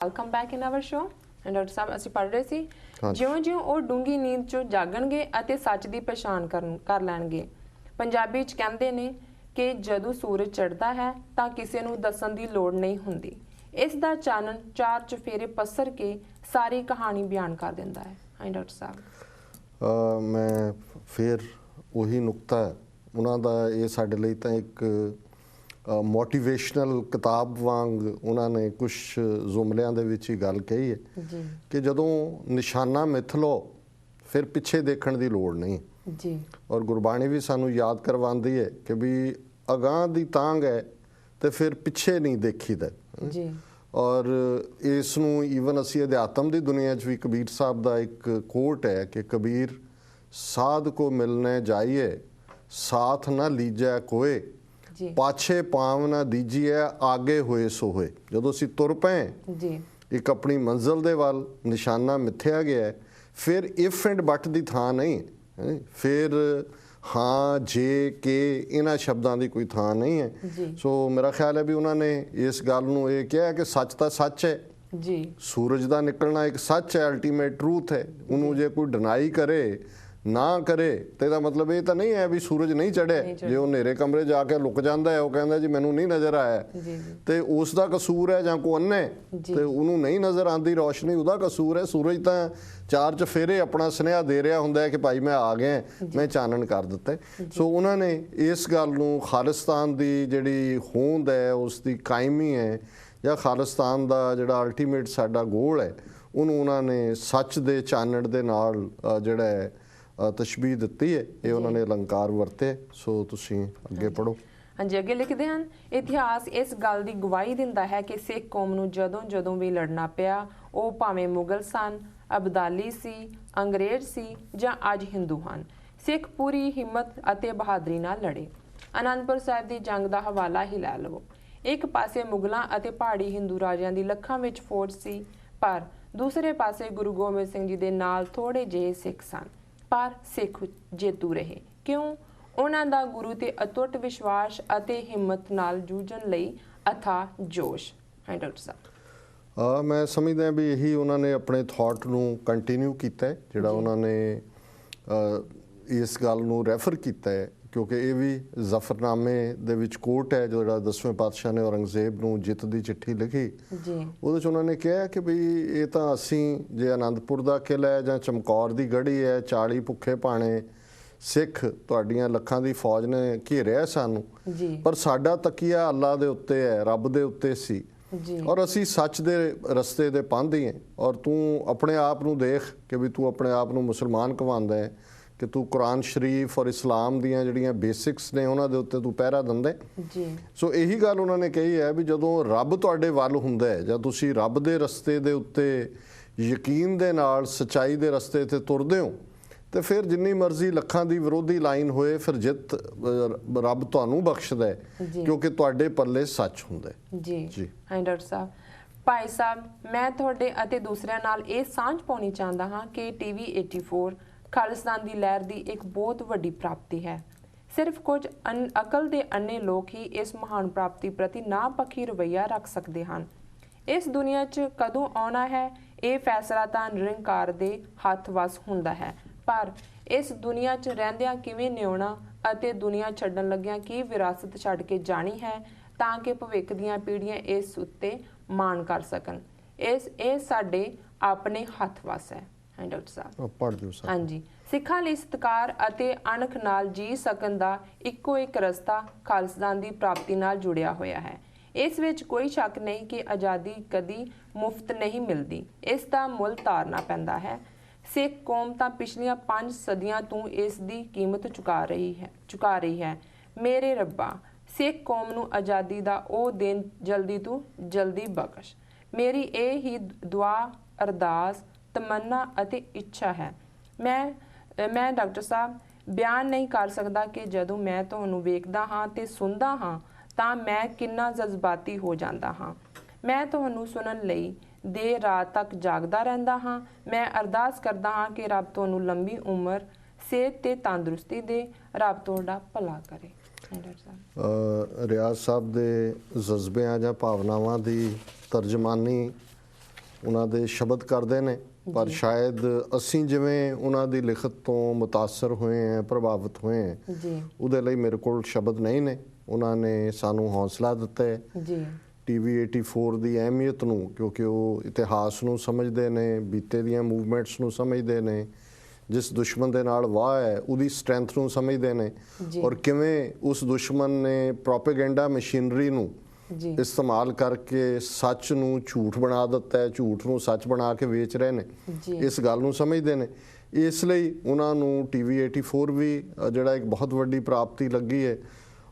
Welcome back in our show. Doctor ਸਾਹਿਬ ਅਸੀਂ ਪੜ੍ਹ ਰਹੇ ਸੀ ਹਾਂਜੀ। ਜਿਉਂ-ਜਿਉਂ ਉਹ ਡੂੰਗੀ ਨੀਂਦ ਚੋਂ ਜਾਗਣਗੇ ਅਤੇ ਸੱਚ ਦੀ ਪਛਾਣ ਕਰ ਲੈਣਗੇ। ਪੰਜਾਬੀ ਚ ਕਹਿੰਦੇ ਨੇ ਕਿ ਜਦੋਂ ਸੂਰਜ ਚੜ੍ਹਦਾ ਹੈ ਤਾਂ ਕਿਸੇ ਨੂੰ ਦੱਸਣ ਦੀ ਲੋੜ ਨਹੀਂ ਹੁੰਦੀ। ਇਸ ਦਾ ਚਾਨਣ ਚਾਰ ਚੁਫੇਰੇ ਪਸਰ ਕੇ ਸਾਰੀ ਕਹਾਣੀ ਬਿਆਨ ਕਰ ਦਿੰਦਾ ਹੈ। ਹਾਂ ਡਾਕਟਰ ਸਾਹਿਬ, ਮੈਂ ਫਿਰ ਉਹੀ ਨੁਕਤਾ ਹੈ ਉਹਨਾਂ ਦਾ, ਇਹ ਸਾਡੇ ਲਈ ਤਾਂ ਇੱਕ ਮੋਟੀਵੇਸ਼ਨਲ ਕਿਤਾਬ ਵਾਂਗ ਉਹਨਾਂ ਨੇ ਕੁਝ ਜ਼ੁਮਲਿਆਂ ਦੇ ਵਿੱਚ ਹੀ ਗੱਲ ਕਹੀ ਹੈ ਜੀ ਕਿ ਜਦੋਂ ਨਿਸ਼ਾਨਾ ਮਿੱਥ ਲਓ ਫਿਰ ਪਿੱਛੇ ਦੇਖਣ ਦੀ ਲੋੜ ਨਹੀਂ ਜੀ। ਔਰ ਗੁਰਬਾਣੀ ਵੀ ਸਾਨੂੰ ਯਾਦ ਕਰਵਾਉਂਦੀ ਹੈ ਕਿ ਵੀ ਅਗਾਂਹ ਦੀ ਤਾਂਘ ਹੈ ਤੇ ਫਿਰ ਪਿੱਛੇ ਨਹੀਂ ਦੇਖੀਦਾ ਜੀ। ਔਰ ਇਸ ਨੂੰ ਈਵਨ ਅਸੀਂ ਅਧਿਆਤਮ ਦੀ ਦੁਨੀਆ 'ਚ ਵੀ ਕਬੀਰ ਸਾਹਿਬ ਦਾ ਇੱਕ ਕੋਟ ਹੈ ਕਿ ਕਬੀਰ ਸਾਧ ਕੋ ਮਿਲਨੇ ਜਾਈਏ ਸਾਥ ਨਾ ਲੀਜੈ ਕੋਏ, ਪਾਛੇ ਪਾਵ ਨਾ ਦੀਜੀਏ ਆਗੇ ਹੋਏ ਸੋ ਹੋਏ। ਜਦੋਂ ਅਸੀਂ ਤੁਰ ਪਏ ਜੀ ਇੱਕ ਆਪਣੀ ਮੰਜ਼ਿਲ ਦੇ ਵੱਲ ਨਿਸ਼ਾਨਾ ਮਿੱਥਿਆ ਗਿਆ ਹੈ, ਫਿਰ ਇਫ ਐਂਡ ਬਟ ਦੀ ਥਾਂ ਨਹੀਂ, ਫਿਰ ਹਾਂ ਜੇ ਕਿ ਇਹਨਾਂ ਸ਼ਬਦਾਂ ਦੀ ਕੋਈ ਥਾਂ ਨਹੀਂ ਹੈ। ਸੋ ਮੇਰਾ ਖਿਆਲ ਹੈ ਵੀ ਉਹਨਾਂ ਨੇ ਇਸ ਗੱਲ ਨੂੰ ਇਹ ਕਿਹਾ ਕਿ ਸੱਚ ਤਾਂ ਸੱਚ ਹੈ ਜੀ, ਸੂਰਜ ਦਾ ਨਿਕਲਣਾ ਇੱਕ ਸੱਚ ਹੈ, ਅਲਟੀਮੇਟ ਟਰੂਥ ਹੈ। ਉਹਨੂੰ ਜੇ ਕੋਈ ਡਿਨਾਈ ਕਰੇ ਨਾ ਕਰੇ ਤੇ ਇਹਦਾ ਮਤਲਬ ਇਹ ਤਾਂ ਨਹੀਂ ਹੈ ਵੀ ਸੂਰਜ ਨਹੀਂ ਚੜ੍ਹਿਆ। ਜੇ ਉਹ ਹਨੇਰੇ ਕਮਰੇ ਜਾ ਕੇ ਲੁਕ ਜਾਂਦਾ ਹੈ, ਉਹ ਕਹਿੰਦਾ ਜੀ ਮੈਨੂੰ ਨਹੀਂ ਨਜ਼ਰ ਆਇਆ, ਤੇ ਉਸ ਦਾ ਕਸੂਰ ਹੈ, ਜਾਂ ਕੋ ਅੰਨੇ ਤੇ ਉਹਨੂੰ ਨਹੀਂ ਨਜ਼ਰ ਆਉਂਦੀ ਰੋਸ਼ਨੀ, ਉਹਦਾ ਕਸੂਰ ਹੈ। ਸੂਰਜ ਤਾਂ ਚਾਰ ਚਫੇਰੇ ਆਪਣਾ ਸੁਨੇਹਾ ਦੇ ਰਿਹਾ ਹੁੰਦਾ ਹੈ ਕਿ ਭਾਈ ਮੈਂ ਆ ਗਿਆ, ਮੈਂ ਚਾਨਣ ਕਰ ਦਿੱਤਾ। ਸੋ ਉਹਨਾਂ ਨੇ ਇਸ ਗੱਲ ਨੂੰ ਖਾਲਿਸਤਾਨ ਦੀ ਜਿਹੜੀ ਹੋਂਦ ਹੈ, ਉਸ ਦੀ ਕਾਇਮੀ ਹੈ, ਜਾਂ ਖਾਲਿਸਤਾਨ ਦਾ ਜਿਹੜਾ ਅਲਟੀਮੇਟ ਸਾਡਾ ਗੋਲ ਹੈ, ਉਹਨੂੰ ਉਹਨਾਂ ਨੇ ਸੱਚ ਦੇ ਚਾਨਣ ਦੇ ਨਾਲ ਜਿਹੜਾ ਹੈ ਤਸ਼ਬੀਹ ਦਿੱਤੀ ਹੈ। ਇਹ ਉਹਨਾਂ ਨੇ ਅਲੰਕਾਰ ਵਰਤੇ। ਸੋ ਤੁਸੀਂ ਅੱਗੇ ਪੜ੍ਹੋ। ਹਾਂਜੀ, ਅੱਗੇ ਲਿਖਦੇ ਹਨ, ਇਤਿਹਾਸ ਇਸ ਗੱਲ ਦੀ ਗਵਾਹੀ ਦਿੰਦਾ ਹੈ ਕਿ ਸਿੱਖ ਕੌਮ ਨੂੰ ਜਦੋਂ ਵੀ ਲੜਨਾ ਪਿਆ, ਉਹ ਭਾਵੇਂ ਮੁਗਲ ਸਨ, ਅਬਦਾਲੀ ਸੀ, ਅੰਗਰੇਜ਼ ਸੀ ਜਾਂ ਅੱਜ ਹਿੰਦੂ ਹਨ, ਸਿੱਖ ਪੂਰੀ ਹਿੰਮਤ ਅਤੇ ਬਹਾਦਰੀ ਨਾਲ ਲੜੇ। ਅਨੰਦਪੁਰ ਸਾਹਿਬ ਦੀ ਜੰਗ ਦਾ ਹਵਾਲਾ ਹੀ ਲੈ ਲਵੋ। ਇੱਕ ਪਾਸੇ ਮੁਗਲਾਂ ਅਤੇ ਪਹਾੜੀ ਹਿੰਦੂ ਰਾਜਿਆਂ ਦੀ ਲੱਖਾਂ ਵਿੱਚ ਫੌਜ ਸੀ, ਪਰ ਦੂਸਰੇ ਪਾਸੇ ਗੁਰੂ ਗੋਬਿੰਦ ਸਿੰਘ ਜੀ ਦੇ ਨਾਲ ਥੋੜੇ ਜਿਹੇ ਸਿੱਖ ਸਨ, ਪਰ ਸਿੱਖ ਜੇਤੂ ਰਹੇ। ਕਿਉਂ? ਉਹਨਾਂ ਦਾ ਗੁਰੂ ਤੇ ਅਟੁੱਟ ਵਿਸ਼ਵਾਸ ਅਤੇ ਹਿੰਮਤ ਨਾਲ ਜੂਝਣ ਲਈ ਅਥਾਹ ਜੋਸ਼ ਹੈ। ਡਾਕਟਰ ਸਾਹਿਬ, ਮੈਂ ਸਮਝਦਾ ਵੀ ਇਹੀ ਉਹਨਾਂ ਨੇ ਆਪਣੇ ਥਾਟ ਨੂੰ ਕੰਟੀਨਿਊ ਕੀਤਾ, ਜਿਹੜਾ ਉਹਨਾਂ ਨੇ ਇਸ ਗੱਲ ਨੂੰ ਰੈਫਰ ਕੀਤਾ ਹੈ, ਕਿਉਂਕਿ ਇਹ ਵੀ ਜ਼ਫਰਨਾਮੇ ਦੇ ਵਿੱਚ ਕੋਟ ਹੈ, ਜਿਹੜਾ 10ਵੇਂ ਪਾਤਸ਼ਾਹ ਨੇ ਔਰੰਗਜ਼ੇਬ ਨੂੰ ਜਿੱਤ ਦੀ ਚਿੱਠੀ ਲਿਖੀ। ਉਹਦੇ 'ਚ ਉਹਨਾਂ ਨੇ ਕਿਹਾ ਕਿ ਵੀ ਇਹ ਤਾਂ ਅਸੀਂ ਜੇ ਆਨੰਦਪੁਰ ਦਾ ਕਿਲ੍ਹਾ ਹੈ ਜਾਂ ਚਮਕੌਰ ਦੀ ਗੜ੍ਹੀ ਹੈ, 40 ਭੁੱਖੇ ਭਾਣੇ ਸਿੱਖ ਤੁਹਾਡੀਆਂ ਲੱਖਾਂ ਦੀ ਫੌਜ ਨੇ ਘੇਰਿਆ ਸਾਨੂੰ, ਪਰ ਸਾਡਾ ਤਕੀਆ ਅੱਲਾ ਦੇ ਉੱਤੇ ਹੈ, ਰੱਬ ਦੇ ਉੱਤੇ ਸੀ, ਔਰ ਅਸੀਂ ਸੱਚ ਦੇ ਰਸਤੇ ਦੇ ਪਾਂਧੀ ਹਾਂ। ਔਰ ਤੂੰ ਆਪਣੇ ਆਪ ਨੂੰ ਦੇਖ ਕਿ ਵੀ ਤੂੰ ਆਪਣੇ ਆਪ ਨੂੰ ਮੁਸਲਮਾਨ ਕਹਾਉਂਦਾ ਹੈ, ਕਿ ਤੂੰ ਕੁਰਾਨ ਸ਼ਰੀਫ ਔਰ ਇਸਲਾਮ ਦੀਆਂ ਜਿਹੜੀਆਂ ਬੇਸਿਕਸ ਨੇ ਉਹਨਾਂ ਦੇ ਉੱਤੇ ਤੂੰ ਪਹਿਰਾ ਦਿੰਦਾ। ਸੋ ਇਹੀ ਗੱਲ ਉਹਨਾਂ ਨੇ ਕਹੀ ਹੈ ਵੀ ਜਦੋਂ ਰੱਬ ਤੁਹਾਡੇ ਵੱਲ ਹੁੰਦਾ ਹੈ, ਜਾਂ ਤੁਸੀਂ ਰੱਬ ਦੇ ਰਸਤੇ ਦੇ ਉੱਤੇ ਯਕੀਨ ਦੇ ਨਾਲ ਸੱਚਾਈ ਦੇ ਰਸਤੇ 'ਤੇ ਤੁਰਦੇ ਹੋ, ਤੇ ਫਿਰ ਜਿੰਨੀ ਮਰਜ਼ੀ ਲੱਖਾਂ ਦੀ ਵਿਰੋਧੀ ਲਾਈਨ ਹੋਏ, ਫਿਰ ਜਿੱਤ ਰੱਬ ਤੁਹਾਨੂੰ ਬਖਸ਼ਦਾ ਹੈ, ਕਿਉਂਕਿ ਤੁਹਾਡੇ ਪੱਲੇ ਸੱਚ ਹੁੰਦਾ ਹੈ। ਜੀ ਹਾਂ ਡਾਕਟਰ ਸਾਹਿਬ। ਭਾਈ ਸਾਹਿਬ, ਮੈਂ ਤੁਹਾਡੇ ਅਤੇ ਦੂਸਰਿਆਂ ਨਾਲ ਇਹ ਸਾਂਝ ਪਾਉਣੀ ਚਾਹੁੰਦਾ ਹਾਂ ਕਿ TV 84 ਖਾਲਿਸਤਾਨ ਦੀ ਲਹਿਰ ਦੀ ਇੱਕ ਬਹੁਤ ਵੱਡੀ ਪ੍ਰਾਪਤੀ ਹੈ। ਸਿਰਫ ਕੁਝ ਅਕਲ ਦੇ ਅੰਨੇ ਲੋਕ ਹੀ ਇਸ ਮਹਾਨ ਪ੍ਰਾਪਤੀ ਪ੍ਰਤੀ ਨਾਪੱਖੀ ਰਵੱਈਆ ਰੱਖ ਸਕਦੇ ਹਨ। ਇਸ ਦੁਨੀਆ 'ਚ ਕਦੋਂ ਆਉਣਾ ਹੈ, ਇਹ ਫੈਸਲਾ ਤਾਂ ਨਿਰੰਕਾਰ ਦੇ ਹੱਥ ਵੱਸ ਹੁੰਦਾ ਹੈ, ਪਰ ਇਸ ਦੁਨੀਆ 'ਚ ਰਹਿੰਦਿਆਂ ਕਿਵੇਂ ਨਿਉਣਾ ਅਤੇ ਦੁਨੀਆ ਛੱਡਣ ਲੱਗਿਆਂ ਕੀ ਵਿਰਾਸਤ ਛੱਡ ਕੇ ਜਾਣੀ ਹੈ, ਤਾਂ ਕਿ ਭਵਿੱਖ ਦੀਆਂ ਪੀੜ੍ਹੀਆਂ ਇਸ ਉੱਤੇ ਮਾਣ ਕਰ ਸਕਣ, ਇਹ ਸਾਡੇ ਆਪਣੇ ਹੱਥ ਵੱਸ ਹੈ। ਡਾਕਟਰ ਸਾਹਿਬ, ਪੜ੍ਹ ਦਿਓ ਸਰ। ਹਾਂਜੀ, ਸਿੱਖਾਂ ਲਈ ਸਤਿਕਾਰ ਅਤੇ ਅਣਖ ਨਾਲ ਜੀ ਸਕਣ ਦਾ ਇੱਕੋ ਇੱਕ ਰਸਤਾ ਖਾਲਿਸਤਾਨ ਦੀ ਪ੍ਰਾਪਤੀ ਨਾਲ ਜੁੜਿਆ ਹੋਇਆ ਹੈ। ਇਸ ਵਿੱਚ ਕੋਈ ਸ਼ੱਕ ਨਹੀਂ ਕਿ ਆਜ਼ਾਦੀ ਕਦੀ ਮੁਫਤ ਨਹੀਂ ਮਿਲਦੀ, ਇਸ ਦਾ ਮੁੱਲ ਤਾਰਨਾ ਪੈਂਦਾ ਹੈ। ਸਿੱਖ ਕੌਮ ਤਾਂ ਪਿਛਲੀਆਂ 5 ਸਦੀਆਂ ਤੋਂ ਇਸ ਦੀ ਕੀਮਤ ਚੁਕਾ ਰਹੀ ਹੈ। ਮੇਰੇ ਰੱਬਾ, ਸਿੱਖ ਕੌਮ ਨੂੰ ਆਜ਼ਾਦੀ ਦਾ ਉਹ ਦਿਨ ਜਲਦੀ ਤੋਂ ਜਲਦੀ ਬਖਸ਼। ਮੇਰੀ ਇਹ ਹੀ ਦੁਆ, ਅਰਦਾਸ, ਤਮੰਨਾ ਅਤੇ ਇੱਛਾ ਹੈ। ਮੈਂ ਡਾਕਟਰ ਸਾਹਿਬ ਬਿਆਨ ਨਹੀਂ ਕਰ ਸਕਦਾ ਕਿ ਜਦੋਂ ਮੈਂ ਤੁਹਾਨੂੰ ਵੇਖਦਾ ਹਾਂ ਤੇ ਸੁਣਦਾ ਹਾਂ ਤਾਂ ਮੈਂ ਕਿੰਨਾ ਜਜ਼ਬਾਤੀ ਹੋ ਜਾਂਦਾ ਹਾਂ। ਮੈਂ ਤੁਹਾਨੂੰ ਸੁਣਨ ਲਈ ਦੇਰ ਰਾਤ ਤੱਕ ਜਾਗਦਾ ਰਹਿੰਦਾ ਹਾਂ। ਮੈਂ ਅਰਦਾਸ ਕਰਦਾ ਹਾਂ ਕਿ ਰੱਬ ਤੁਹਾਨੂੰ ਲੰਬੀ ਉਮਰ, ਸਿਹਤ ਤੇ ਤੰਦਰੁਸਤੀ ਦੇ, ਰੱਬ ਤੁਹਾਡਾ ਭਲਾ ਕਰੇ। ਰਿਆਜ਼ ਸਾਹਿਬ ਦੇ ਜਜ਼ਬਿਆਂ ਜਾਂ ਭਾਵਨਾਵਾਂ ਦੀ ਤਰਜਮਾਨੀ ਉਹਨਾਂ ਦੇ ਸ਼ਬਦ ਕਰਦੇ ਨੇ, ਪਰ ਸ਼ਾਇਦ ਅਸੀਂ ਜਿਵੇਂ ਉਹਨਾਂ ਦੀ ਲਿਖਤ ਤੋਂ ਮੁਤਾਸਰ ਹੋਏ ਹਾਂ, ਪ੍ਰਭਾਵਿਤ ਹੋਏ ਹਾਂ ਜੀ, ਉਹਦੇ ਲਈ ਮੇਰੇ ਕੋਲ ਸ਼ਬਦ ਨਹੀਂ ਨੇ। ਉਹਨਾਂ ਨੇ ਸਾਨੂੰ ਹੌਸਲਾ ਦਿੱਤਾ ਹੈ ਜੀ, ਟੀਵੀ 84 ਦੀ ਅਹਿਮੀਅਤ ਨੂੰ, ਕਿਉਂਕਿ ਉਹ ਇਤਿਹਾਸ ਨੂੰ ਸਮਝਦੇ ਨੇ, ਬੀਤੇ ਦੀਆਂ ਮੂਵਮੈਂਟਸ ਨੂੰ ਸਮਝਦੇ ਨੇ, ਜਿਸ ਦੁਸ਼ਮਣ ਦੇ ਨਾਲ ਵਾਹ ਹੈ ਉਹਦੀ ਸਟਰੈਂਥ ਨੂੰ ਸਮਝਦੇ ਨੇ, ਔਰ ਕਿਵੇਂ ਉਸ ਦੁਸ਼ਮਣ ਨੇ ਪ੍ਰੋਪੇਗੈਂਡਾ ਮਸ਼ੀਨਰੀ ਨੂੰ ਜੀ, ਇਸਤੇਮਾਲ ਕਰਕੇ ਸੱਚ ਨੂੰ ਝੂਠ ਬਣਾ ਦਿੱਤਾ ਹੈ, ਝੂਠ ਨੂੰ ਸੱਚ ਬਣਾ ਕੇ ਵੇਚ ਰਹੇ ਨੇ, ਜੀ, ਇਸ ਗੱਲ ਨੂੰ ਸਮਝਦੇ ਨੇ। ਇਸ ਲਈ ਉਹਨਾਂ ਨੂੰ ਟੀਵੀ 84 ਵੀ ਜਿਹੜਾ ਇੱਕ ਬਹੁਤ ਵੱਡੀ ਪ੍ਰਾਪਤੀ ਲੱਗੀ ਹੈ।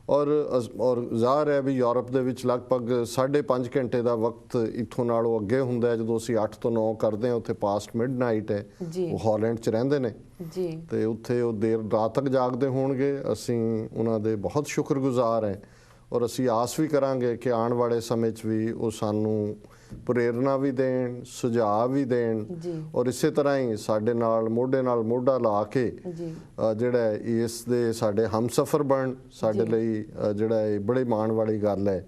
ਔਰ ਜ਼ਾਹਰ ਹੈ ਵੀ ਯੂਰਪ ਦੇ ਵਿੱਚ ਲਗਭਗ 5.5 ਘੰਟੇ ਦਾ ਵਕਤ ਇੱਥੋਂ ਨਾਲੋਂ ਅੱਗੇ ਹੁੰਦਾ ਹੈ। ਜਦੋਂ ਅਸੀਂ 8 ਤੋਂ 9 ਕਰਦੇ ਹਾਂ, ਉੱਥੇ ਪਾਸਟ ਮਿਡਨਾਈਟ ਹੈ, ਉਹ ਹਾਲੈਂਡ 'ਚ ਰਹਿੰਦੇ ਨੇ ਜੀ, ਤੇ ਉੱਥੇ ਉਹ ਦੇਰ ਰਾਤ ਤੱਕ ਜਾਗਦੇ ਹੋਣਗੇ। ਅਸੀਂ ਉਹਨਾਂ ਦੇ ਬਹੁਤ ਸ਼ੁਕਰਗੁਜ਼ਾਰ ਹੈ, ਔਰ ਅਸੀਂ ਆਸ ਵੀ ਕਰਾਂਗੇ ਕਿ ਆਉਣ ਵਾਲੇ ਸਮੇਂ 'ਚ ਵੀ ਉਹ ਸਾਨੂੰ ਪ੍ਰੇਰਨਾ ਵੀ ਦੇਣ, ਸੁਝਾਅ ਵੀ ਦੇਣ, ਔਰ ਇਸੇ ਤਰ੍ਹਾਂ ਹੀ ਸਾਡੇ ਨਾਲ ਮੋਢਾ ਲਾ ਕੇ ਜਿਹੜਾ ਇਸ ਦੇ ਸਾਡੇ ਹਮਸਫਰ ਬਣ। ਸਾਡੇ ਲਈ ਜਿਹੜਾ ਇਹ ਬੜੇ ਮਾਣ ਵਾਲੀ ਗੱਲ ਹੈ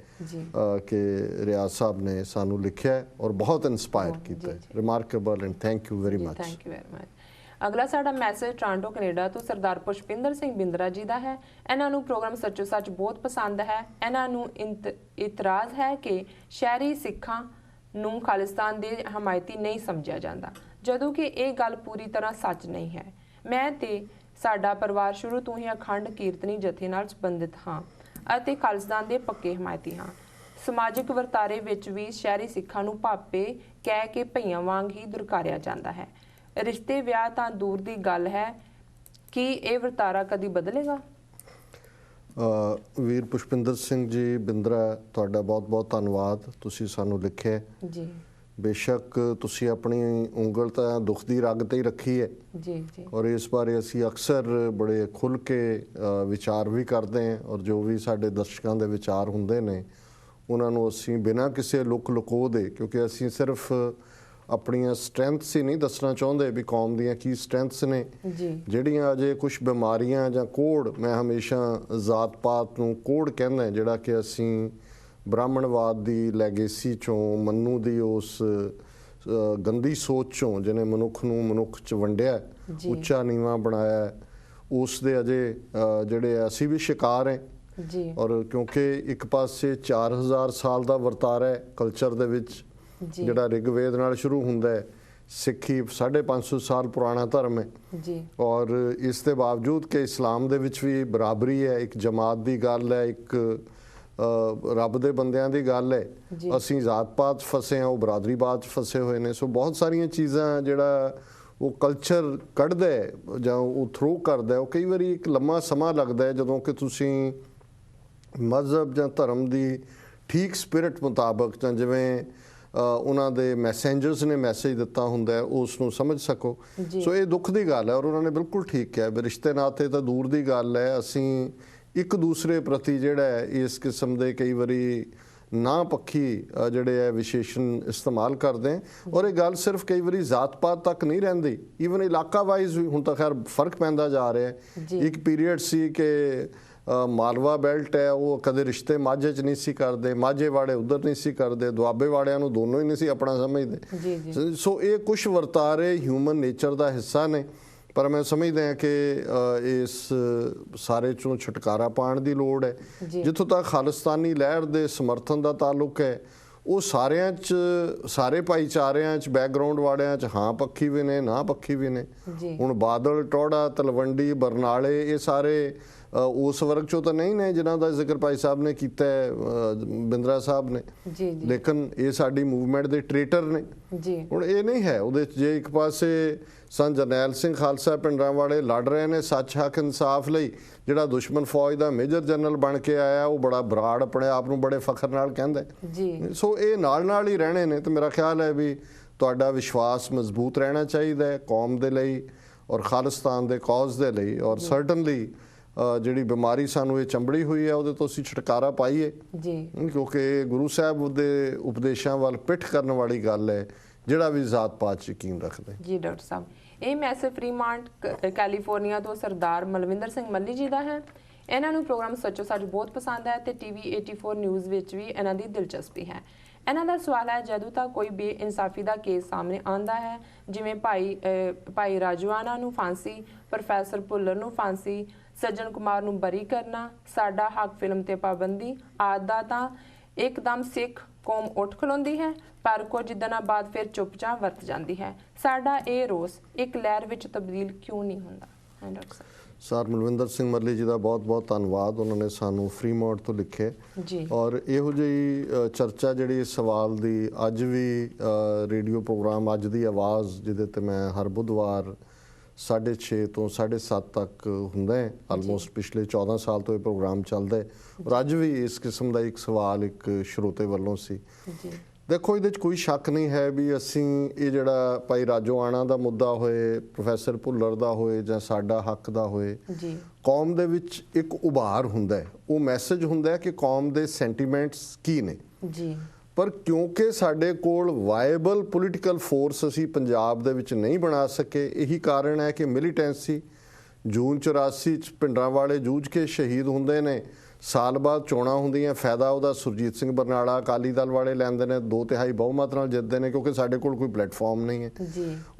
ਕਿ ਰਿਆਜ਼ ਸਾਹਿਬ ਨੇ ਸਾਨੂੰ ਲਿਖਿਆ ਔਰ ਬਹੁਤ ਇਨਸਪਾਇਰ ਕੀਤਾ। Remarkable and thank you very much. Thank you very much. ਅਗਲਾ ਸਾਡਾ ਮੈਸੇਜ ਟੋਰਾਂਟੋ ਕੈਨੇਡਾ ਤੋਂ ਸਰਦਾਰ ਪੁਸ਼ਪਿੰਦਰ ਸਿੰਘ ਬਿੰਦਰਾ ਜੀ ਦਾ ਹੈ। ਇਹਨਾਂ ਨੂੰ ਪ੍ਰੋਗਰਾਮ ਸੱਚੋ ਸੱਚ ਬਹੁਤ ਪਸੰਦ ਹੈ। ਇਹਨਾਂ ਨੂੰ ਇਤਰਾਜ਼ ਹੈ ਕਿ ਸ਼ਹਿਰੀ ਸਿੱਖਾਂ ਨੂੰ ਖਾਲਿਸਤਾਨ ਦੇ ਹਮਾਇਤੀ ਨਹੀਂ ਸਮਝਿਆ ਜਾਂਦਾ, ਜਦੋਂ ਕਿ ਇਹ ਗੱਲ ਪੂਰੀ ਤਰ੍ਹਾਂ ਸੱਚ ਨਹੀਂ ਹੈ। ਮੈਂ ਤੇ ਸਾਡਾ ਪਰਿਵਾਰ ਸ਼ੁਰੂ ਤੋਂ ਹੀ ਅਖੰਡ ਕੀਰਤਨੀ ਜਥੇ ਨਾਲ ਸੰਬੰਧਿਤ ਹਾਂ ਅਤੇ ਖਾਲਿਸਤਾਨ ਦੇ ਪੱਕੇ ਹਮਾਇਤੀ ਹਾਂ। ਸਮਾਜਿਕ ਵਰਤਾਰੇ ਵਿੱਚ ਵੀ ਸ਼ਹਿਰੀ ਸਿੱਖਾਂ ਨੂੰ ਭਾਪੇ ਕਹਿ ਕੇ ਭਈਆਂ ਵਾਂਗ ਹੀ ਦੁਰਕਾਰਿਆ ਜਾਂਦਾ ਹੈ। ਰਿਸ਼ਤੇ ਵਿਆਹ ਤਾਂ ਦੂਰ ਦੀ ਗੱਲ ਹੈ, ਕਿ ਇਹ ਵਰਤਾਰਾ ਕਦੀ ਬਦਲੇਗਾ? ਵੀਰ ਪੁਸ਼ਪਿੰਦਰ ਸਿੰਘ ਜੀ ਬਿੰਦਰਾ, ਤੁਹਾਡਾ ਬਹੁਤ-ਬਹੁਤ ਧੰਨਵਾਦ। ਤੁਸੀਂ ਸਾਨੂੰ ਲਿਖਿਆ ਜੀ। ਬੇਸ਼ੱਕ ਤੁਸੀਂ ਆਪਣੀ ਉਂਗਲ ਤਾਂ ਦੁੱਖ ਦੀ ਰਗ ਤੇ ਹੀ ਰੱਖੀ ਹੈ ਜੀ ਜੀ, ਔਰ ਇਸ ਬਾਰੇ ਅਸੀਂ ਅਕਸਰ ਬੜੇ ਖੁੱਲ੍ਹ ਕੇ ਵਿਚਾਰ ਵੀ ਕਰਦੇ ਹਾਂ, ਔਰ ਜੋ ਵੀ ਸਾਡੇ ਦਰਸ਼ਕਾਂ ਦੇ ਵਿਚਾਰ ਹੁੰਦੇ ਨੇ ਉਹਨਾਂ ਨੂੰ ਅਸੀਂ ਬਿਨਾਂ ਕਿਸੇ ਲੁਕੋ ਦੇ, ਕਿਉਂਕਿ ਅਸੀਂ ਸਿਰਫ ਆਪਣੀਆਂ ਸਟਰੈਂਥਸ ਹੀ ਨਹੀਂ ਦੱਸਣਾ ਚਾਹੁੰਦੇ ਵੀ ਕੌਮ ਦੀਆਂ ਕੀ ਸਟਰੈਂਥਸ ਨੇ, ਜਿਹੜੀਆਂ ਅਜੇ ਕੁਝ ਬਿਮਾਰੀਆਂ ਜਾਂ ਕੋੜ, ਮੈਂ ਹਮੇਸ਼ਾ ਜ਼ਾਤ ਪਾਤ ਨੂੰ ਕੋੜ ਕਹਿੰਦਾ, ਜਿਹੜਾ ਕਿ ਅਸੀਂ ਬ੍ਰਾਹਮਣਵਾਦ ਦੀ ਲੈਗੇਸੀ ਚੋਂ, ਮਨੂੰ ਦੀ ਉਸ ਗੰਦੀ ਸੋਚ ਚੋਂ ਜਿਹਨੇ ਮਨੁੱਖ ਨੂੰ ਮਨੁੱਖ 'ਚ ਵੰਡਿਆ, ਉੱਚਾ ਨੀਵਾਂ ਬਣਾਇਆ, ਉਸ ਦੇ ਅਜੇ ਜਿਹੜੇ ਅਸੀਂ ਵੀ ਸ਼ਿਕਾਰ ਹੈ। ਔਰ ਕਿਉਂਕਿ ਇੱਕ ਪਾਸੇ 4000 ਸਾਲ ਦਾ ਵਰਤਾਰਾ ਹੈ ਕਲਚਰ ਦੇ ਵਿੱਚ, ਜਿਹੜਾ ਰਿਗਵੇਦ ਨਾਲ ਸ਼ੁਰੂ ਹੁੰਦਾ ਹੈ। ਸਿੱਖੀ 550 ਸਾਲ ਪੁਰਾਣਾ ਧਰਮ ਹੈ, ਔਰ ਇਸ ਦੇ ਬਾਵਜੂਦ ਕਿ ਇਸਲਾਮ ਦੇ ਵਿੱਚ ਵੀ ਬਰਾਬਰੀ ਹੈ, ਇੱਕ ਜਮਾਤ ਦੀ ਗੱਲ ਹੈ, ਇੱਕ ਰੱਬ ਦੇ ਬੰਦਿਆਂ ਦੀ ਗੱਲ ਹੈ। ਅਸੀਂ ਜ਼ਾਤ ਪਾਤ ਫਸੇ ਹਾਂ, ਉਹ ਬਰਾਦਰੀਵਾਦ 'ਚ ਫਸੇ ਹੋਏ ਨੇ। ਸੋ ਬਹੁਤ ਸਾਰੀਆਂ ਚੀਜ਼ਾਂ ਜਿਹੜਾ ਉਹ ਕਲਚਰ ਕੱਢਦਾ ਹੈ ਜਾਂ ਉਹ ਥਰੂ ਕਰਦਾ ਹੈ, ਉਹ ਕਈ ਵਾਰੀ ਇੱਕ ਲੰਮਾ ਸਮਾਂ ਲੱਗਦਾ ਹੈ ਜਦੋਂ ਕਿ ਤੁਸੀਂ ਮਜ਼ਹਬ ਜਾਂ ਧਰਮ ਦੀ ਠੀਕ ਸਪਿਰਿਟ ਮੁਤਾਬਕ, ਜਾਂ ਜਿਵੇਂ ਉਹਨਾਂ ਦੇ ਮੈਸੇਂਜਰਸ ਨੇ ਮੈਸੇਜ ਦਿੱਤਾ ਹੁੰਦਾ ਹੈ, ਉਸ ਨੂੰ ਸਮਝ ਸਕੋ। ਸੋ ਇਹ ਦੁੱਖ ਦੀ ਗੱਲ ਹੈ, ਔਰ ਉਹਨਾਂ ਨੇ ਬਿਲਕੁਲ ਠੀਕ ਕਿਹਾ ਵੀ ਰਿਸ਼ਤੇ ਨਾਤੇ ਤਾਂ ਦੂਰ ਦੀ ਗੱਲ ਹੈ। ਅਸੀਂ ਇੱਕ ਦੂਸਰੇ ਪ੍ਰਤੀ ਜਿਹੜਾ ਹੈ ਇਸ ਕਿਸਮ ਦੇ ਕਈ ਵਾਰੀ ਨਾ ਪੱਖੀ ਜਿਹੜੇ ਹੈ ਵਿਸ਼ੇਸ਼ਣ ਇਸਤੇਮਾਲ ਕਰਦੇ हैं, ਔਰ ਇਹ ਗੱਲ ਸਿਰਫ ਕਈ ਵਾਰੀ ਜ਼ਾਤ ਪਾਤ ਤੱਕ ਨਹੀਂ ਰਹਿੰਦੀ, ਈਵਨ ਇਲਾਕਾ ਵਾਈਜ਼ ਵੀ ਹੁਣ ਤਾਂ ਖੈਰ ਫਰਕ ਪੈਂਦਾ ਜਾ ਰਿਹਾ ਹੈ। ਇੱਕ ਪੀਰੀਅਡ ਸੀ ਕਿ ਮਾਲਵਾ ਬੈਲਟ ਹੈ, ਉਹ ਕਦੇ ਰਿਸ਼ਤੇ ਮਾਝੇ 'ਚ ਨਹੀਂ ਸੀ ਕਰਦੇ, ਮਾਝੇ ਵਾਲੇ ਉਧਰ ਨਹੀਂ ਸੀ ਕਰਦੇ, ਦੁਆਬੇ ਵਾਲਿਆਂ ਨੂੰ ਦੋਨੋਂ ਹੀ ਨਹੀਂ ਸੀ ਆਪਣਾ ਸਮਝਦੇ। ਸੋ ਇਹ ਕੁਝ ਵਰਤਾਰੇ ਹਿਊਮਨ ਨੇਚਰ ਦਾ ਹਿੱਸਾ ਨੇ, ਪਰ ਮੈਂ ਸਮਝਦਾ ਹਾਂ ਕਿ ਇਸ ਸਾਰੇ 'ਚੋਂ ਛੁਟਕਾਰਾ ਪਾਉਣ ਦੀ ਲੋੜ ਹੈ। ਜਿੱਥੋਂ ਤੱਕ ਖਾਲਿਸਤਾਨੀ ਲਹਿਰ ਦੇ ਸਮਰਥਨ ਦਾ ਤਾਲੁਕ ਹੈ, ਉਹ ਸਾਰਿਆਂ 'ਚ, ਸਾਰੇ ਭਾਈਚਾਰਿਆਂ 'ਚ, ਬੈਕਗਰਾਊਂਡ ਵਾਲਿਆਂ 'ਚ ਹਾਂ ਪੱਖੀ ਵੀ ਨੇ, ਨਾ ਪੱਖੀ ਵੀ ਨੇ। ਹੁਣ ਬਾਦਲ, ਟੋੜਾ, ਤਲਵੰਡੀ, ਬਰਨਾਲੇ, ਇਹ ਸਾਰੇ ਉਸ ਵਰਗ 'ਚੋਂ ਤਾਂ ਨਹੀਂ ਨੇ ਜਿਨ੍ਹਾਂ ਦਾ ਜ਼ਿਕਰ ਭਾਈ ਸਾਹਿਬ ਨੇ ਕੀਤਾ, ਬਿੰਦਰਾ ਸਾਹਿਬ ਨੇ, ਲੇਕਿਨ ਇਹ ਸਾਡੀ ਮੂਵਮੈਂਟ ਦੇ ਟ੍ਰੇਟਰ ਨੇ। ਹੁਣ ਇਹ ਨਹੀਂ ਹੈ ਉਹਦੇ 'ਚ, ਜੇ ਇੱਕ ਪਾਸੇ ਸੰਤ ਜਰਨੈਲ ਸਿੰਘ ਖਾਲਸਾ ਪਿੰਡਾਂ ਵਾਲੇ ਲੜ ਰਹੇ ਨੇ ਸੱਚ ਹੱਕ ਇਨਸਾਫ ਲਈ, ਜਿਹੜਾ ਦੁਸ਼ਮਣ ਫੌਜ ਦਾ ਮੇਜਰ ਜਨਰਲ ਬਣ ਕੇ ਆਇਆ ਉਹ ਬੜਾ ਬਰਾੜ ਆਪਣੇ ਆਪ ਨੂੰ ਬੜੇ ਫਖਰ ਨਾਲ ਕਹਿੰਦਾ। ਸੋ ਇਹ ਨਾਲ ਹੀ ਰਹਿਣੇ ਨੇ, ਤੇ ਮੇਰਾ ਖਿਆਲ ਹੈ ਵੀ ਤੁਹਾਡਾ ਵਿਸ਼ਵਾਸ ਮਜ਼ਬੂਤ ਰਹਿਣਾ ਚਾਹੀਦਾ ਹੈ ਕੌਮ ਦੇ ਲਈ ਔਰ ਖਾਲਿਸਤਾਨ ਦੇ ਕੌਜ਼ ਦੇ ਲਈ। ਔਰ ਸਰਟਨਲੀ ਜਿਹੜੀ ਬਿਮਾਰੀ ਸਾਨੂੰ ਇਹ ਚੰਬੜੀ ਹੋਈ ਹੈ ਉਹਦੇ ਤੋਂ ਅਸੀਂ ਛੁਟਕਾਰਾ ਪਾਈਏ, ਕਿਉਂਕਿ ਗੁਰੂ ਸਾਹਿਬ ਦੇ ਉਪਦੇਸ਼ਾਂ ਵੱਲ ਪਿੱਠ ਕਰਨ ਵਾਲੀ ਗੱਲ ਹੈ ਜਿਹੜਾ ਵੀ ਜ਼ਾਤ ਪਾਤ 'ਚ ਯਕੀਨ ਰੱਖਦਾ। ਜੀ ਡਾਕਟਰ ਸਾਹਿਬ, ਇਹ ਮੈਸੇਜ ਫਰੀਮਾਂਟ ਕੈਲੀਫੋਰਨੀਆ ਤੋਂ ਸਰਦਾਰ ਮਲਵਿੰਦਰ ਸਿੰਘ ਮੱਲੀ ਜੀ ਦਾ ਹੈ। ਇਹਨਾਂ ਨੂੰ ਪ੍ਰੋਗਰਾਮ ਸੱਚੋ ਸੱਚ ਬਹੁਤ ਪਸੰਦ ਹੈ ਤੇ ਟੀਵੀ 84 ਨਿਊਜ਼ ਵਿੱਚ ਵੀ ਇਹਨਾਂ ਦੀ ਦਿਲਚਸਪੀ ਹੈ। ਇਹਨਾਂ ਦਾ ਸਵਾਲ ਹੈ, ਜਦੋਂ ਤੱਕ ਕੋਈ ਬੇਇਨਸਾਫੀ ਦਾ ਕੇਸ ਸਾਹਮਣੇ ਆਉਂਦਾ ਹੈ, ਜਿਵੇਂ ਭਾਈ ਰਾਜਵਾਨਾ ਨੂੰ ਫਾਂਸੀ, ਪ੍ਰੋਫੈਸਰ ਭੁੱਲਰ ਨੂੰ ਫਾਂਸੀ, ਸੱਜਣ ਕੁਮਾਰ ਨੂੰ ਬਰੀ ਕਰਨਾ, ਸਾਡਾ ਹੱਕ ਫਿਲਮ ਤੇ ਪਾਬੰਦੀ ਆਦਿ ਤਾਂ ਇੱਕਦਮ ਸਿੱਖ ਕੌਮ ਉੱਠ ਖਲੋਂਦੀ ਹੈ, ਪਰ ਕੁਝ ਦਿਨਾਂ ਬਾਅਦ ਫਿਰ ਚੁੱਪਚਾਪ ਵਰਤ ਜਾਂਦੀ ਹੈ। ਸਾਡਾ ਇਹ ਰੋਸ ਇੱਕ ਲਹਿਰ ਵਿੱਚ ਤਬਦੀਲ ਕਿਉਂ ਨਹੀਂ ਹੁੰਦਾ? ਡਾਕਟਰ ਸਾਹਿਬ। ਸਰ ਮਲਵਿੰਦਰ ਸਿੰਘ ਮਰਲੀ ਜੀ ਦਾ ਬਹੁਤ ਬਹੁਤ ਧੰਨਵਾਦ, ਉਹਨਾਂ ਨੇ ਸਾਨੂੰ ਫਰੀਮੌਂਟ ਤੋਂ ਲਿਖੇ ਜੀ। ਔਰ ਇਹੋ ਜਿਹੀ ਚਰਚਾ ਜਿਹੜੀ ਇਸ ਸਵਾਲ ਦੀ ਅੱਜ ਵੀ ਰੇਡੀਓ ਪ੍ਰੋਗਰਾਮ ਅੱਜ ਦੀ ਆਵਾਜ਼, ਜਿਹਦੇ ਤੇ ਮੈਂ ਹਰ ਬੁੱਧਵਾਰ 6:30 ਤੋਂ 7:30 ਤੱਕ ਹੁੰਦਾ ਹੈ, ਆਲਮੋਸਟ ਪਿਛਲੇ 14 ਸਾਲ ਤੋਂ ਇਹ ਪ੍ਰੋਗਰਾਮ ਚੱਲਦਾ ਹੈ, ਔਰ ਅੱਜ ਵੀ ਇਸ ਕਿਸਮ ਦਾ ਇੱਕ ਸਵਾਲ ਇੱਕ ਸਰੋਤੇ ਵੱਲੋਂ ਸੀ। ਦੇਖੋ, ਇਹਦੇ 'ਚ ਕੋਈ ਸ਼ੱਕ ਨਹੀਂ ਹੈ ਵੀ ਅਸੀਂ ਇਹ ਜਿਹੜਾ ਭਾਈ ਰਾਜੋਆਣਾ ਦਾ ਮੁੱਦਾ ਹੋਏ, ਪ੍ਰੋਫੈਸਰ ਭੁੱਲਰ ਦਾ ਹੋਏ ਜਾਂ ਸਾਡਾ ਹੱਕ ਦਾ ਹੋਏ, ਕੌਮ ਦੇ ਵਿੱਚ ਇੱਕ ਉਭਾਰ ਹੁੰਦਾ ਹੈ, ਉਹ ਮੈਸੇਜ ਹੁੰਦਾ ਹੈ ਕਿ ਕੌਮ ਦੇ ਸੈਂਟੀਮੈਂਟਸ ਕੀ ਨੇ ਜੀ। ਪਰ ਕਿਉਂਕਿ ਸਾਡੇ ਕੋਲ ਵਾਇਬਲ ਪੋਲੀਟੀਕਲ ਫੋਰਸ ਅਸੀਂ ਪੰਜਾਬ ਦੇ ਵਿੱਚ ਨਹੀਂ ਬਣਾ ਸਕੇ, ਇਹੀ ਕਾਰਨ ਹੈ ਕਿ ਮਿਲੀਟੈਂਸੀ ਜੂਨ 84 'ਚ ਭਿੰਡਰਾਂਵਾਲੇ ਜੂਝ ਕੇ ਸ਼ਹੀਦ ਹੁੰਦੇ ਨੇ, ਸਾਲ ਬਾਅਦ ਚੋਣਾਂ ਹੁੰਦੀਆਂ, ਫਾਇਦਾ ਉਹਦਾ ਸੁਰਜੀਤ ਸਿੰਘ ਬਰਨਾਲਾ ਅਕਾਲੀ ਦਲ ਵਾਲੇ ਲੈਂਦੇ ਨੇ, 2/3 ਬਹੁਮਤ ਨਾਲ ਜਿੱਤਦੇ ਨੇ ਕਿਉਂਕਿ ਸਾਡੇ ਕੋਲ ਕੋਈ ਪਲੇਟਫਾਰਮ ਨਹੀਂ ਹੈ।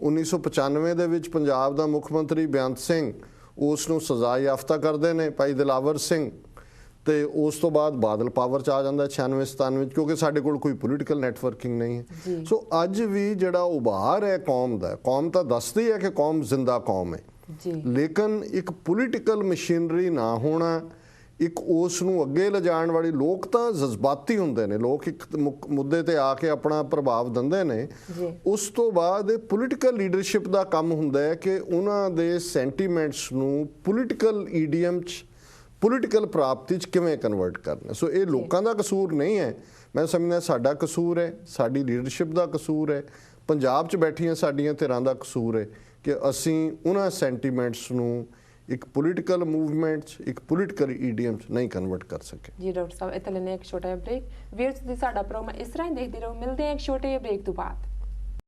1995 ਦੇ ਵਿੱਚ ਪੰਜਾਬ ਦਾ ਮੁੱਖ ਮੰਤਰੀ ਬੇਅੰਤ ਸਿੰਘ, ਉਸ ਨੂੰ ਸਜ਼ਾ ਯਾਫਤਾ ਕਰਦੇ ਨੇ ਭਾਈ ਦਿਲਾਵਰ ਸਿੰਘ, ਤੇ ਉਸ ਤੋਂ ਬਾਅਦ ਬਾਦਲ ਪਾਵਰ 'ਚ ਆ ਜਾਂਦਾ 96-97 ਵਿੱਚ, ਕਿਉਂਕਿ ਸਾਡੇ ਕੋਲ ਕੋਈ ਪੋਲੀਟੀਕਲ ਨੈਟਵਰਕਿੰਗ ਨਹੀਂ ਹੈ। ਸੋ ਅੱਜ ਵੀ ਜਿਹੜਾ ਉਭਾਰ ਹੈ ਕੌਮ ਦਾ, ਕੌਮ ਤਾਂ ਦੱਸਦੀ ਹੈ ਕਿ ਕੌਮ ਜ਼ਿੰਦਾ ਕੌਮ ਹੈ, ਲੇਕਿਨ ਇੱਕ ਪੋਲੀਟੀਕਲ ਮਸ਼ੀਨਰੀ ਨਾ ਹੋਣਾ, ਇੱਕ ਉਸ ਨੂੰ ਅੱਗੇ ਲਿਜਾਣ ਵਾਲੀ, ਲੋਕ ਤਾਂ ਜਜ਼ਬਾਤੀ ਹੁੰਦੇ ਨੇ, ਲੋਕ ਇੱਕ ਮੁੱਦੇ ਤੇ ਆ ਕੇ ਆਪਣਾ ਪ੍ਰਭਾਵ ਦਿੰਦੇ ਨੇ, ਉਸ ਤੋਂ ਬਾਅਦ ਪੋਲੀਟੀਕਲ ਲੀਡਰਸ਼ਿਪ ਦਾ ਕੰਮ ਹੁੰਦਾ ਹੈ ਕਿ ਉਹਨਾਂ ਦੇ ਸੈਂਟੀਮੈਂਟਸ ਨੂੰ ਪੋਲੀਟੀਕਲ ਈਡੀਅਮ 'ਚ, ਪੋਲੀਟੀਕਲ ਪ੍ਰਾਪਤੀ 'ਚ ਕਿਵੇਂ ਕਨਵਰਟ ਕਰਨਾ। ਸੋ ਇਹ ਲੋਕਾਂ ਦਾ ਕਸੂਰ ਨਹੀਂ ਹੈ, ਮੈਂ ਸਮਝਦਾ ਸਾਡਾ ਕਸੂਰ ਹੈ, ਸਾਡੀ ਲੀਡਰਸ਼ਿਪ ਦਾ ਕਸੂਰ ਹੈ, ਪੰਜਾਬ 'ਚ ਬੈਠੀਆਂ ਸਾਡੀਆਂ ਧਿਰਾਂ ਦਾ ਕਸੂਰ ਹੈ ਕਿ ਅਸੀਂ ਉਹਨਾਂ ਸੈਂਟੀਮੈਂਟਸ ਨੂੰ ਇੱਕ ਪੋਲੀਟੀਕਲ ਮੂਵਮੈਂਟ 'ਚ, ਇੱਕ ਪੋਲੀਟੀਕਲ ਈਡੀਅਮ 'ਚ ਨਹੀਂ ਕਨਵਰਟ ਕਰ ਸਕੇ। ਜੀ ਡਾਕਟਰ ਸਾਹਿਬ, ਇੱਥੇ ਲੈਣੇ ਇੱਕ ਛੋਟਾ ਜਿਹਾ ਬ੍ਰੇਕ। ਵੀਰ ਜੀ, ਸਾਡਾ ਪ੍ਰੋਗਰਾਮ ਇਸ ਤਰ੍ਹਾਂ ਹੀ ਦੇਖਦੇ ਰਹੋ, ਮਿਲਦੇ ਹਾਂ ਇੱਕ ਛੋਟੇ ਜਿਹੇ ਬ੍ਰੇਕ ਤੋਂ ਬਾਅਦ।